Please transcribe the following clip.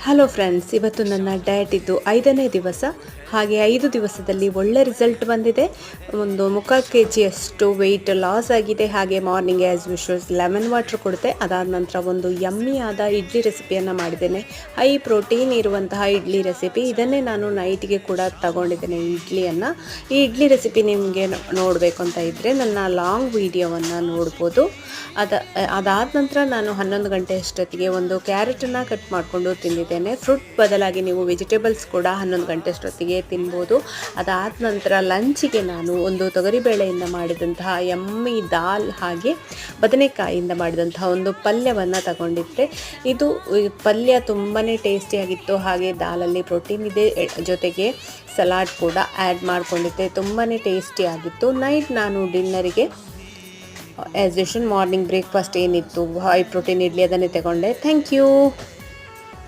Hello friends, ಇವತ್ತು ನನ್ನ diet ಇದ್ದು 5ನೇ ದಿವಸ. ಹಾಗೆ 5 ದಿವಸದಲ್ಲಿ ಒಳ್ಳೆ ರಿಸಲ್ಟ್ ಬಂದಿದೆ. ಒಂದು 3/4 kg ವೆಯ್ಟ್ ಲಾಸ್ ಆಗಿದೆ. ಹಾಗೆ morning as usual lemon water ಕೊಡುತ್ತೆ. ಅದಾದ ನಂತರ ಒಂದು ಯಮ್ಮಿಯಾದ ಇಡ್ಲಿ ರೆಸಿಪಿಯನ್ನು ಮಾಡಿದ್ದೇನೆ. ಹೈ ಪ್ರೋಟೀನ್ ಇರುವಂತಹ ಇಡ್ಲಿ ರೆಸಿಪಿ. ಇದನ್ನೇ ನಾನು ನೈಟ್ಗೆ ಕೂಡ ತಗೊಂಡಿದ್ದೇನೆ ಇಡ್ಲಿಯನ್ನು. ಈ ಇಡ್ಲಿ ರೆಸಿಪಿ ನಿಮಗೆ ನೋಡಬೇಕು ಅಂತ ಇದ್ದರೆ ನನ್ನ ಲಾಂಗ್ ವಿಡಿಯೋವನ್ನು ನೋಡ್ಬೋದು. ಅದಾದ ನಂತರ ನಾನು 11 ಗಂಟೆ ಅಷ್ಟೊತ್ತಿಗೆ ಒಂದು ಕ್ಯಾರೆಟನ್ನು ಕಟ್ ಮಾಡಿಕೊಂಡು ತಿಂದಿದ್ದೇನೆ. ಫ್ರೂಟ್ ಬದಲಾಗಿ ನೀವು ವೆಜಿಟೇಬಲ್ಸ್ ಕೂಡ 11 ಗಂಟೆ ಅಷ್ಟೊತ್ತಿಗೆ ತಿನ್ಬೋದು. ಅದಾದ ನಂತರ ಲಂಚಿಗೆ ನಾನು ಒಂದು ತೊಗರಿಬೇಳೆಯಿಂದ ಮಾಡಿದಂತಹ ಯಮ್ಮಿ ದಾಲ್ ಹಾಗೆ ಬದನೆಕಾಯಿಯಿಂದ ಮಾಡಿದಂತಹ ಒಂದು ಪಲ್ಯವನ್ನು ತಗೊಂಡಿದ್ದೆ. ಇದು ಪಲ್ಯ ತುಂಬಾ ಟೇಸ್ಟಿಯಾಗಿತ್ತು. ಹಾಗೆ ದಾಲಲ್ಲಿ ಪ್ರೋಟೀನ್ ಇದೆ, ಜೊತೆಗೆ ಸಲಾಡ್ ಕೂಡ ಆ್ಯಡ್ ಮಾಡ್ಕೊಂಡಿದ್ದೆ. ತುಂಬಾ ಟೇಸ್ಟಿಯಾಗಿತ್ತು. ನೈಟ್ ನಾನು ಡಿನ್ನರಿಗೆ ಆ್ಯಸ್ ಯೂಶುವಲ್ ಮಾರ್ನಿಂಗ್ ಬ್ರೇಕ್ಫಾಸ್ಟ್ ಏನಿತ್ತು ಹೈ ಪ್ರೋಟೀನ್ ಇಡ್ಲಿ ಅದನ್ನೇ ತಗೊಂಡೆ. Thank you.